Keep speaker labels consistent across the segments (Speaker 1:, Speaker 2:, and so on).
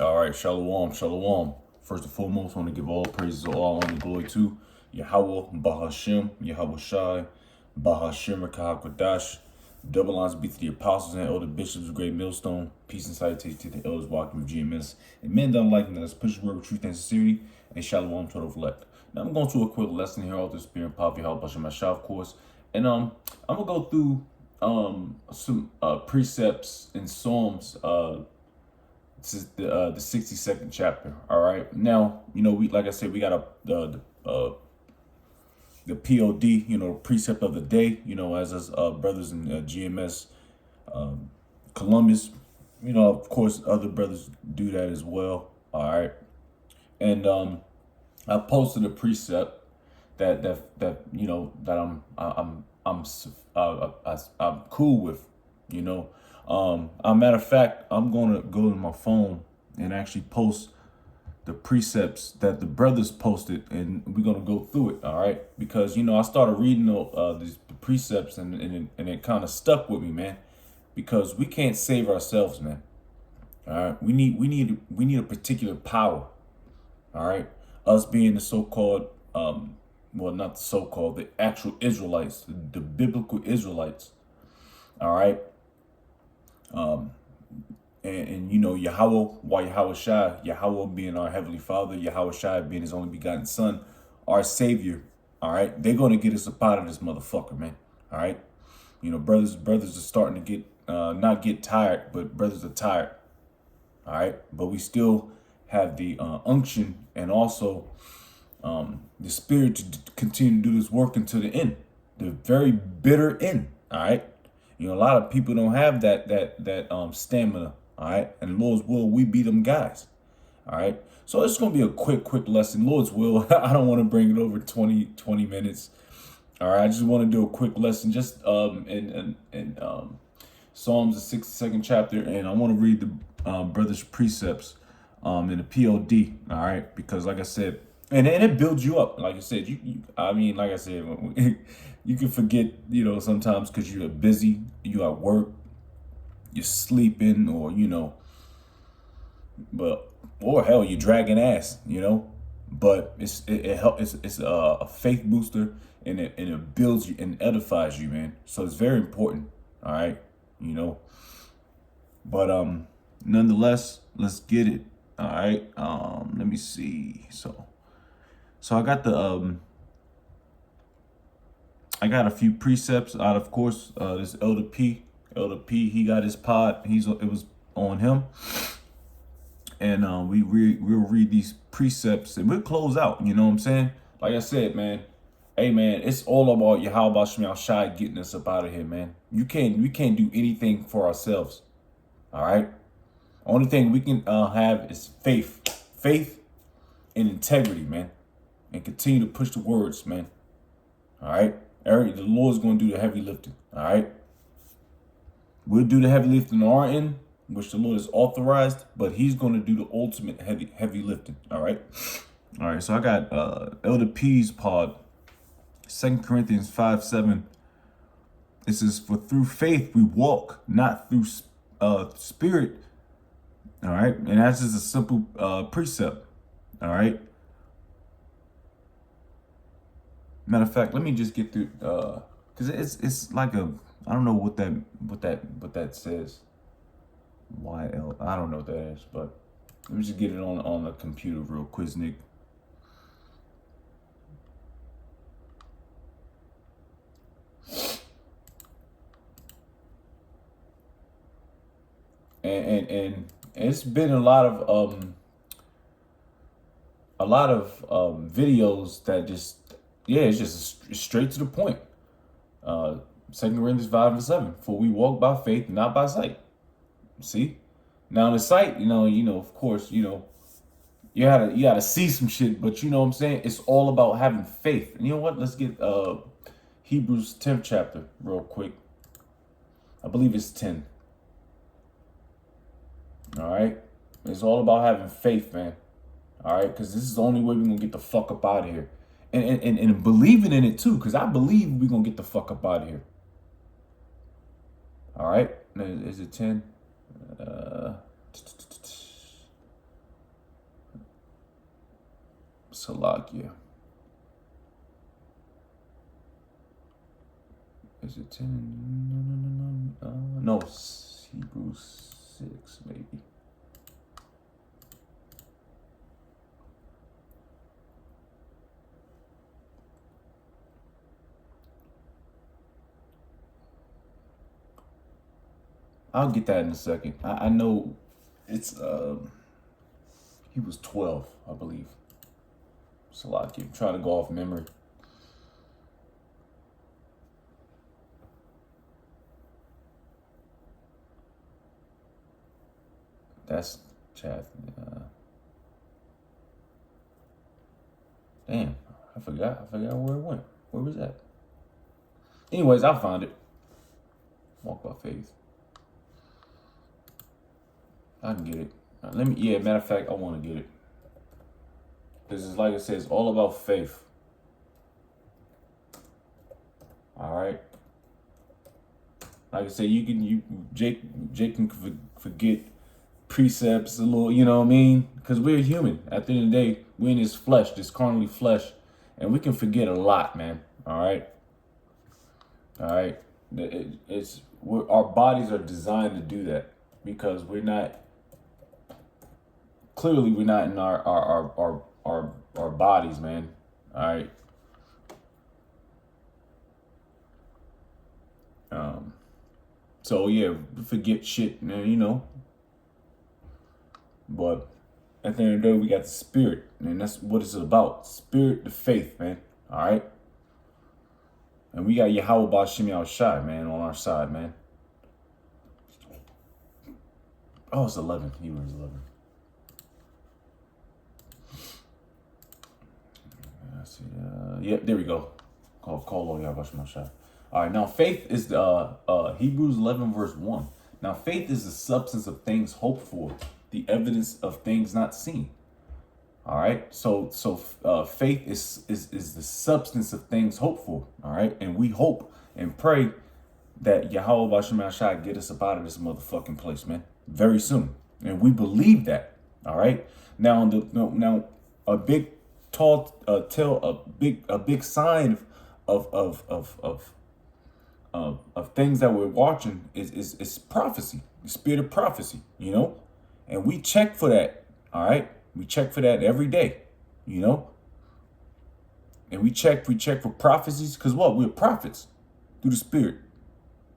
Speaker 1: All right, shalom, shalom. First and foremost, I want to give all praises, all honor, and glory to Yahweh, Bahashem, Yahweh Shai, Bahashem, Kahakadash. Double lines be to the apostles and elder bishops of Great Millstone. Peace and salutation to the elders walking with GMS. And men that like me, let's push the word with truth and sincerity, and shalom to the elect. Now, I'm going to a quick lesson here, all this spirit and power, Yahweh Bashem, Shah, of course. And I'm going to go through some precepts and Psalms. This is the 62nd chapter. All right. Now, we, like I said, we got the POD, precept of the day, as us brothers in GMS, Columbus, of course, other brothers do that as well. All right. And I posted a precept that I'm cool with, a matter of fact, I'm gonna go to my phone and actually post the precepts that the brothers posted, and we're gonna go through it. All right, because I started reading the precepts, and it kind of stuck with me, man, because we can't save ourselves, man. All right, we need a particular power. All right, us being the so-called well, not the so-called, the actual Israelites, the biblical Israelites. All right. And Yahweh, why Yahweh Shai, Yahweh being our Heavenly Father, Yahweh Shai being his only begotten Son, our Savior. All right. They're going to get us up out of this motherfucker, man. All right. Brothers are starting to get, not get tired, but brothers are tired. All right. But we still have the unction and also the spirit to continue to do this work until the end, the very bitter end. All right. A lot of people don't have that stamina. All right. And Lord's will, we be them guys. All right. So it's going to be a quick lesson. Lord's will. I don't want to bring it over 20 minutes. All right. I just want to do a quick lesson just in Psalms, the 62nd chapter. And I want to read the brother's precepts in the POD. All right. Because like I said, and it builds you up. Like I said, like I said, you can forget, sometimes because you're busy, you at work, you're sleeping, or hell, you're dragging ass, But it's a faith booster, and it builds you and edifies you, man. So it's very important. All right, But nonetheless, let's get it. All right. Let me see. So I got I got a few precepts out, of course, this Elder P, he got his pod. It was on him. And we'll read these precepts and we'll close out. You know what I'm saying? Like I said, man, hey man, it's all about Yahweh Shemel Shai getting us up out of here, man. We can't do anything for ourselves. All right. Only thing we can have is faith and integrity, man. And continue to push the words, man. All right. The Lord's going to do the heavy lifting. All right. We'll do the heavy lifting on our end, which the Lord has authorized, but he's going to do the ultimate heavy lifting. All right. All right. So I got Elder P's pod, 2 Corinthians 5:7. It says, for through faith we walk, not through spirit. All right. And that's just a simple precept. All right. Matter of fact, let me just get through, cause it's like I don't know what that says. YL, I don't know what that is, but let me just get it on the computer real quick, Nick. And it's been a lot of videos that just. Yeah, it's just straight to the point. 2 Corinthians 5:7. For we walk by faith, not by sight. See? Now in the sight, of course, you gotta see some shit, but you know what I'm saying? It's all about having faith. And you know what? Let's get Hebrews 10th chapter real quick. I believe it's 10. All right. It's all about having faith, man. All right, because this is the only way we're gonna get the fuck up out of here. And believing in it too, because I believe we're gonna get the fuck up out of here. All right, is it 10? Salakia. Is it 10? No, Hebrews 6, maybe. I'll get that in a second. I know it's he was 12, I believe. Salakia. I'm trying to go off memory. That's chat. Damn, I forgot where it went. Where was that? Anyways, I found it. Walk by faith. I can get it. Let me. Yeah, matter of fact, I want to get it. This is like it says, all about faith. All right. Like I said, Jake can forget precepts a little, you know what I mean? Because we're human. At the end of the day, we're in this flesh, this carnally flesh, and we can forget a lot, man. All right. All right. Our bodies are designed to do that because we're not. Clearly, we're not in our bodies, man. All right. So yeah, forget shit, man. You know. But at the end of the day, we got the spirit, and that's what it's about. Spirit, the faith, man. All right. And we got Yahweh Bashim Shai, man, on our side, man. Oh, it's 11. Hebrews 11. Let's see. Yep, there we go. Call on Yahweh Bashim Shai. All right, now faith is Hebrews 11 verse 1. Now faith is the substance of things hoped for, the evidence of things not seen. All right, so faith is the substance of things hoped for. All right, and we hope and pray that Yahweh Bashim Shai get us up out of this motherfucking place, man, very soon, and we believe that. All right, now a big sign of things that we're watching is prophecy, the spirit of prophecy, you know, and we check for that. All right, we check for that every day, you know, and we check for prophecies because what, we're prophets through the spirit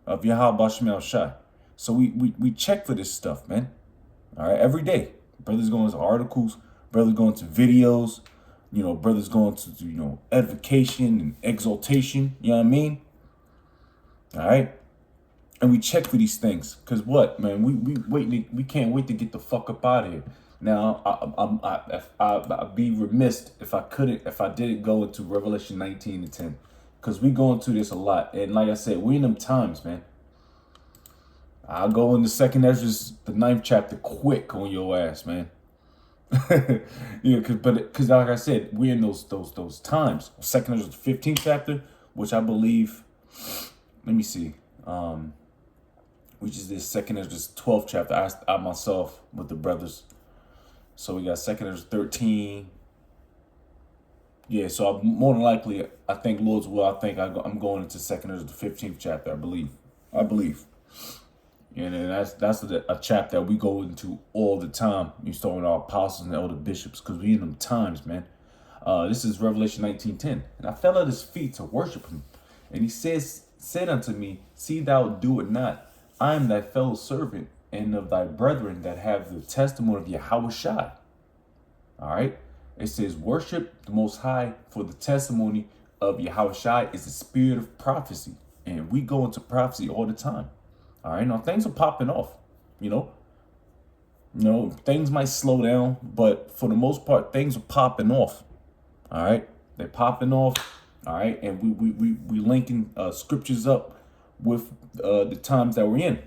Speaker 1: of Yahweh Bashim Shai. So we check for this stuff, man. All right, every day. Brothers going to articles, brothers going to videos, you know, brothers going to, you know, edification and exaltation, you know what I mean? All right, and we check for these things because what, man, we can't wait to get the fuck up out of here. Now, I'd be remiss if I didn't go into Revelation 19 and 10 because we go into this a lot, and like I said, we're in them times, man. I'll go into Second Ezra, the 9th chapter, quick on your ass, man. Yeah, because like I said, we're in those times. Second Ezra, the 15th chapter, which I believe. Let me see. Which is this Second Ezra 12th chapter. I myself with the brothers. So we got Second Ezra 13. Yeah, so more than likely, I think Lord's will. I think I'm going into Second Ezra the 15th chapter. I believe. And then that's a chapter that we go into all the time. You start with our apostles and elder bishops because we in them times, man. This is Revelation 19:10. And I fell at his feet to worship him. And he said unto me, see thou do it not. I am thy fellow servant and of thy brethren that have the testimony of Yahweh Shai. All right. It says, worship the Most High, for the testimony of Yahweh Shai is the spirit of prophecy. And we go into prophecy all the time. All right. Now things are popping off, you know, things might slow down, but for the most part, things are popping off. All right. They're popping off. All right, and we linking scriptures up with the times that we're in.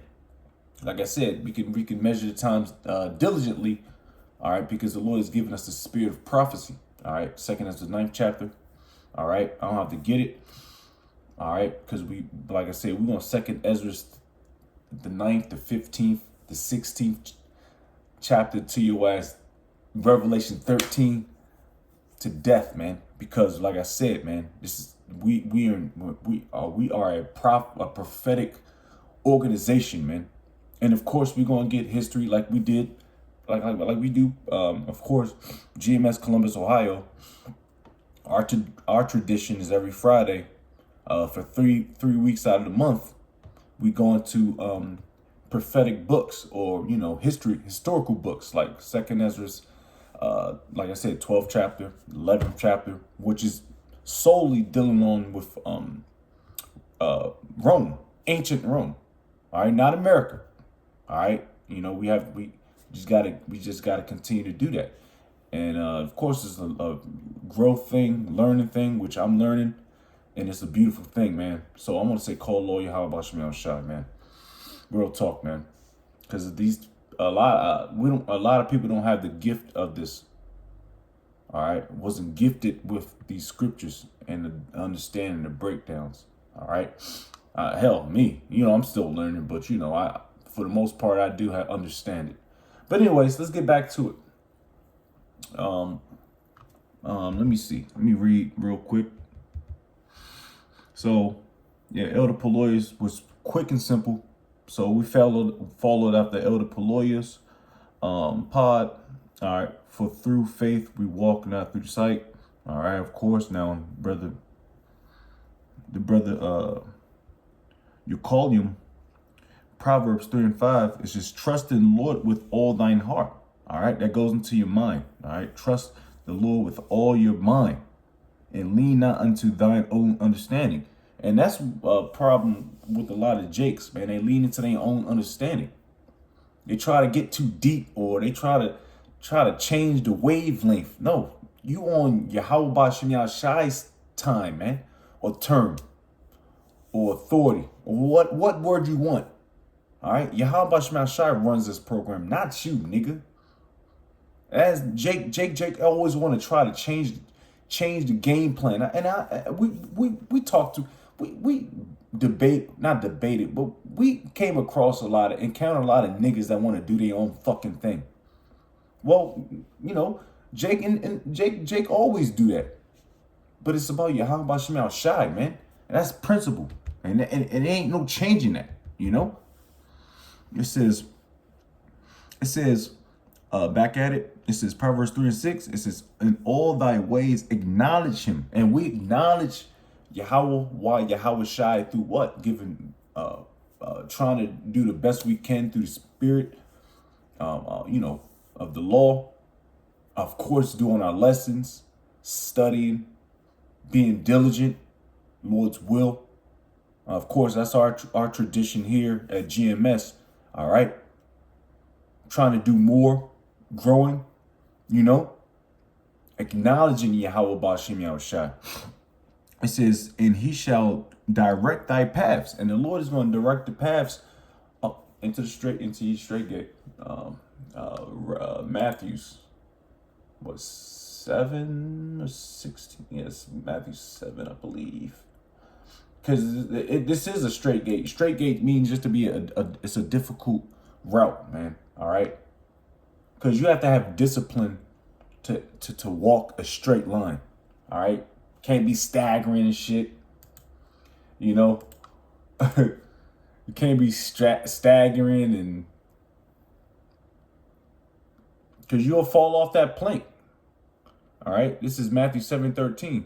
Speaker 1: Like I said, we can measure the times diligently. All right, because the Lord has given us the spirit of prophecy. All right, Second Ezra the 9th chapter. All right, I don't have to get it. All right, because like I said, we're on Second Ezra the 9th, the 15th, the 16th chapter to your ass. Revelation 13. to death, man. Because like I said, man, this is we are a prophetic organization, man. And of course, we're gonna get history like we did, like we do. Of course, GMS Columbus, Ohio. Our tradition is every Friday, for three weeks out of the month, we go into prophetic books, or historical books like Second Ezra's, like I said, 12th chapter, 11th chapter, which is solely dealing on with Rome, ancient Rome. All right, not America. All right, we just gotta continue to do that. And of course, it's a growth thing, learning thing, which I'm learning, and it's a beautiful thing, man. So I'm gonna say, call lawyer, how about Shemel Shai, man? Real talk, man. Because a lot of people don't have the gift of this. All right, wasn't gifted with these scriptures and the understanding, the breakdowns. All right, hell, me, I'm still learning, but I, for the most part, I do understand it. But anyways, let's get back to it. Let me see. Let me read real quick. So, yeah, Elder Peloyas was quick and simple. So we followed after Elder Peloyas pod. All right, for through faith we walk, not through sight. All right, of course. Now, the brother Eucolium, Proverbs 3:5 is just trust in the Lord with all thine heart. All right, that goes into your mind. All right, trust the Lord with all your mind, and lean not unto thine own understanding. And that's a problem with a lot of jakes, man. They lean into their own understanding. They try to get too deep, or they try to change the wavelength. No, you on Yahweh Bashem Shai's time, man, or term, or authority, or what word you want. All right, Yahweh Bashem Shai runs this program, not you, nigga. As Jake always want to try to change the game plan, and we talked to. We not debated, but we came across encountered a lot of niggas that want to do their own fucking thing. Well, Jake and Jake always do that. But it's about Yahweh Bashem Shai, man. And that's principle. And it ain't no changing that, It says, back at it, it says Proverbs 3:6, it says, in all thy ways acknowledge him. And we acknowledge Yahweh Shai through what? Giving, trying to do the best we can through the spirit, of the law. Of course, doing our lessons, studying, being diligent, Lord's will. Of course, that's our tradition here at GMS. All right. Trying to do more, growing, acknowledging Yahweh Bashem Yahushua. It says, and he shall direct thy paths. And the Lord is going to direct the paths up into your straight gate. Matthew's, 7 or 16? Yes, Matthew 7, I believe. Because this is a straight gate. Straight gate means just to be it's a difficult route, man. All right. Because you have to have discipline to walk a straight line. All right. Can't be staggering and shit. You can't be staggering, and because you'll fall off that plank. All right. This is Matthew 7:13.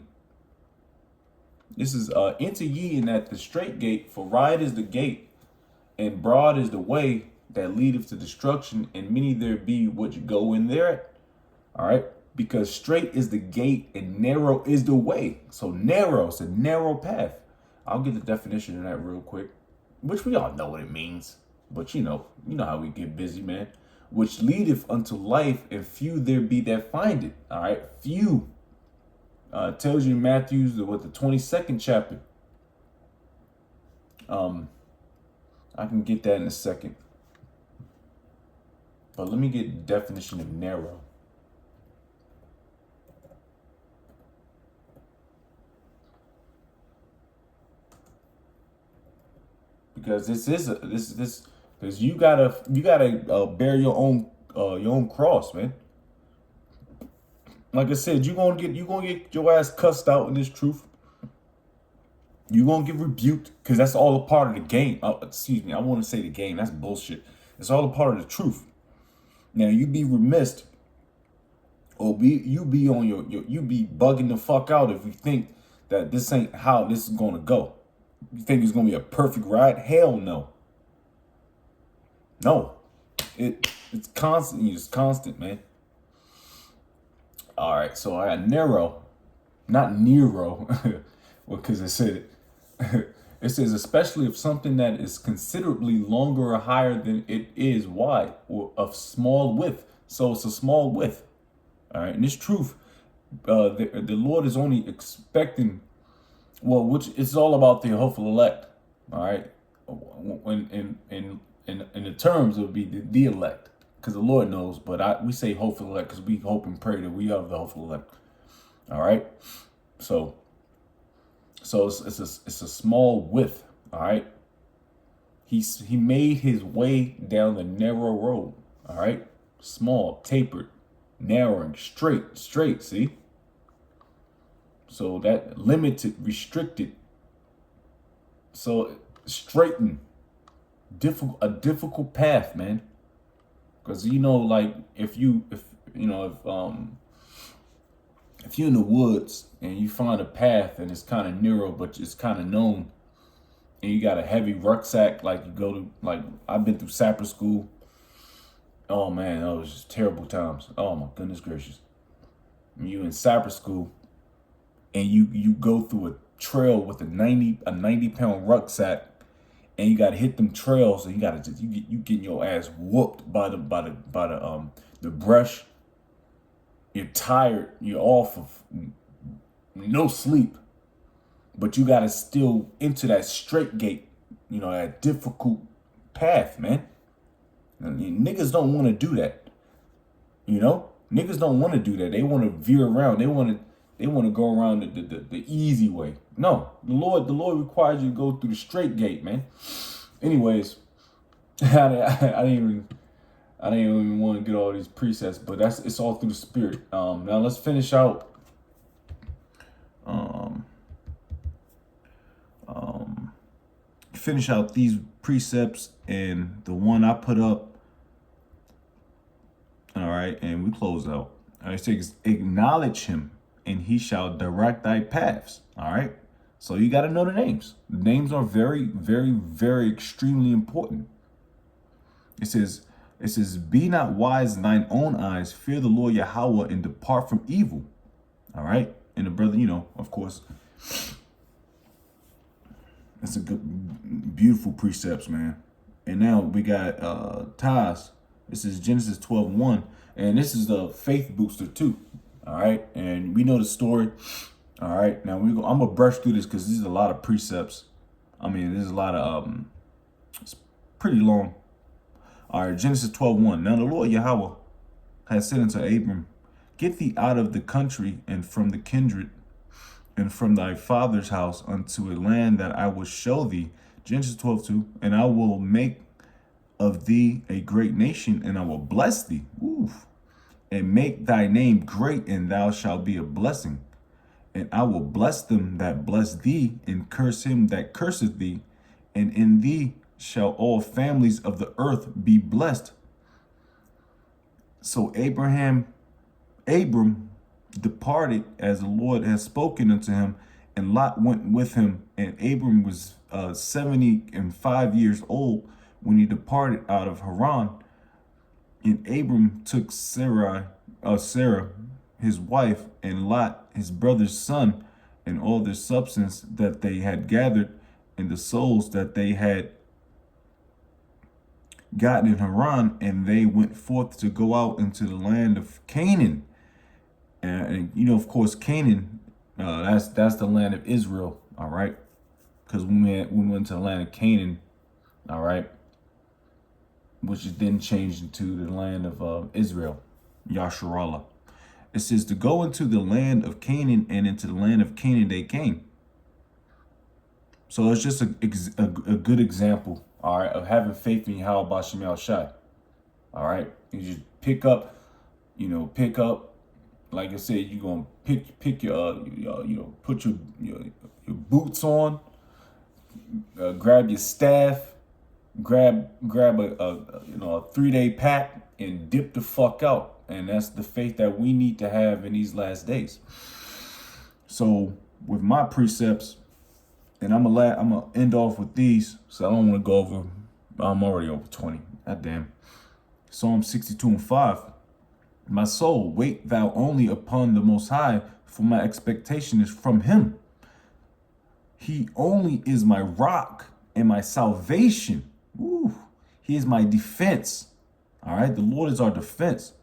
Speaker 1: This is enter ye in at the straight gate, for wide is the gate, and broad is the way that leadeth to destruction, and many there be which go in there. All right. Because straight is the gate and narrow is the way. So narrow, it's a narrow path. I'll get the definition of that real quick, which we all know what it means. But you know how we get busy, man. Which leadeth unto life, and few there be that find it. All right, few. Tells you in Matthew's, the 22nd chapter. I can get that in a second. But let me get the definition of narrow. Because because you gotta bear your own cross, man. Like I said, you gonna get your ass cussed out in this truth. You gonna get rebuked because that's all a part of the game. Excuse me, I want to say the game. That's bullshit. It's all a part of the truth. Now you be remiss, or you be on you be bugging the fuck out if you think that this ain't how this is gonna go. You think it's gonna be a perfect ride? Hell no. No. It's constant. It's constant, man. All right, so I got Nero, not Nero, because it said it says especially if something that is considerably longer or higher than it is wide or of small width. So it's a small width. All right, and this truth, the Lord is only expecting, well, which it's all about the hopeful elect. All right, when in the terms it would be the elect, because the Lord knows, but we say hopeful elect because we hope and pray that we are the hopeful elect. All right, so it's a small width. All right, he made his way down the narrow road. All right, small, tapered, narrowing, straight. See, so that limited, restricted. So straighten, a difficult path, man. Because like if you're in the woods and you find a path and it's kind of narrow but it's kind of known, and you got a heavy rucksack, like you go to, like I've been through sapper school. Oh man, that was just terrible times. Oh my goodness gracious. When you in sapper school and you go through a trail with a 90-pound rucksack, and you gotta hit them trails, and you gotta just you getting your ass whooped by the brush. You're tired. You're off of no sleep, but you gotta still enter that straight gate. That difficult path, man. And niggas don't want to do that. Niggas don't want to do that. They want to veer around. They want to go around the easy way. No, the Lord requires you to go through the straight gate, man. Anyways, I didn't even want to get all these precepts, but it's all through the spirit. Now let's finish out. Finish out these precepts and the one I put up. All right, and we close out. All right, it says, acknowledge him, and he shall direct thy paths. All right. So you got to know the names. The names are very, very, very extremely important. It says, be not wise in thine own eyes, fear the Lord Yahweh, and depart from evil. All right. And the brother, of course, that's a good, beautiful precepts, man. And now we got Taz. This is Genesis 12:1. And this is the faith booster too. All right. And we know the story. All right. Now I'm going to brush through this because there's a lot of precepts. I mean, there's a lot of, it's pretty long. All right. Genesis 12:1. Now the Lord Yahweh has said unto Abram, get thee out of the country and from the kindred and from thy father's house unto a land that I will show thee. Genesis 12:2. And I will make of thee a great nation, and I will bless thee. Oof. And make thy name great, and thou shalt be a blessing. And I will bless them that bless thee, and curse him that curseth thee. And in thee shall all families of the earth be blessed. So Abram departed as the Lord had spoken unto him, and Lot went with him. And Abram was 75 years old when he departed out of Haran. And Abram took Sarah, his wife, and Lot, his brother's son, and all their substance that they had gathered, and the souls that they had gotten in Haran, and they went forth to go out into the land of Canaan. And of course, Canaan, that's the land of Israel. All right, because we went to the land of Canaan. All right, which is then changed into the land of Israel, Yasharallah. It says to go into the land of Canaan, and into the land of Canaan they came. So it's just a good example, all right, of having faith in Yahweh B'Shem Yahshai. All right, you just pick up like I said, you're gonna pick your put your boots on, grab your staff, grab a 3-day pack and dip the fuck out. And that's the faith that we need to have in these last days. So with my precepts, and I'm gonna end off with these, so I don't want to go over. I'm already over 20. God damn. Psalm 62:5. My soul, wait thou only upon the Most High, for my expectation is from him. He only is my rock and my salvation. Ooh, he is my defense. All right, the Lord is our defense.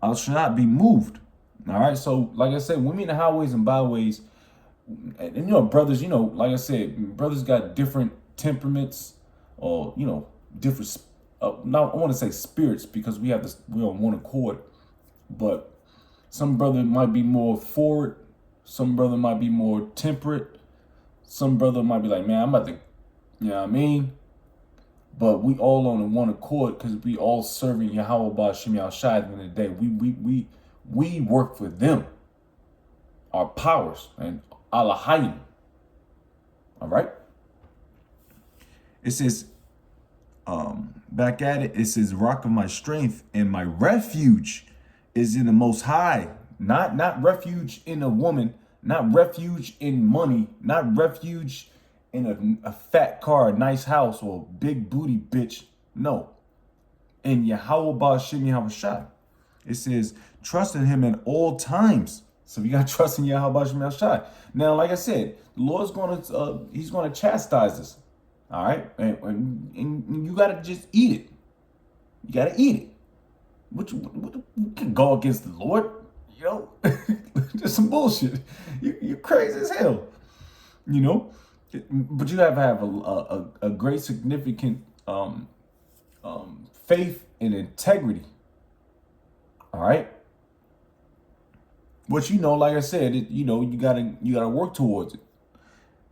Speaker 1: I shall not be moved. All right, so like I said, when we in the highways and byways, and brothers, like I said, brothers got different temperaments, or different. Now I want to say spirits, because we're on one accord. But some brother might be more forward. Some brother might be more temperate. Some brother might be like, man, I'm about to, you know what I mean? But we all on one accord, because we all serving Yahweh Ba'Shem Yahushua at the end of the day. We work for them, our powers, and Allahayim. All right? It says, back at it, it says, rock of my strength and my refuge is in the Most High. Not refuge in a woman, not refuge in money, not refuge in a fat car, a nice house, or a big booty bitch. No. In Yahweh Ba'Shem Yahushua. It says, trust in him at all times. So you got to trust in Yahweh Ba'Shem Yahushua. Now, like I said, the Lord's he's going to chastise us. All right? And you got to just eat it. You got to eat it. What you can go against the Lord, just some bullshit. You're crazy as hell, But you have to have a great significant faith and integrity. All right. Which like I said, you gotta work towards it.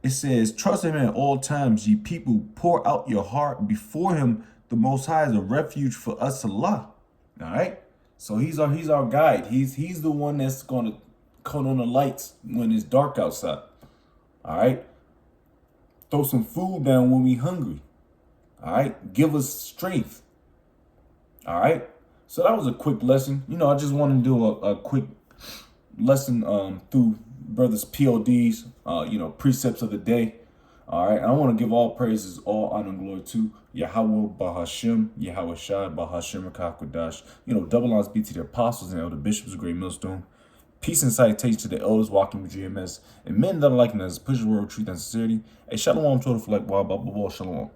Speaker 1: It says, trust him at all times, ye people. Pour out your heart before him. The Most High is a refuge for us, Allah. All right, so he's our guide. He's the one that's gonna cut on the lights when it's dark outside. All right, throw some food down when we hungry. All right, give us strength. All right, so that was a quick lesson. I just want to do a quick lesson through brothers PODs. Precepts of the day. All right, I want to give all praises, all honor and glory to Yahweh Bahashem, Yahweh Shai Bahashem Rakakwadash. Double honors be to the apostles and elder bishops of Great Millstone. Peace and salutation to the elders walking with GMS and men that are liking us, push the word of truth and sincerity. A shalom to the fleck, shalom.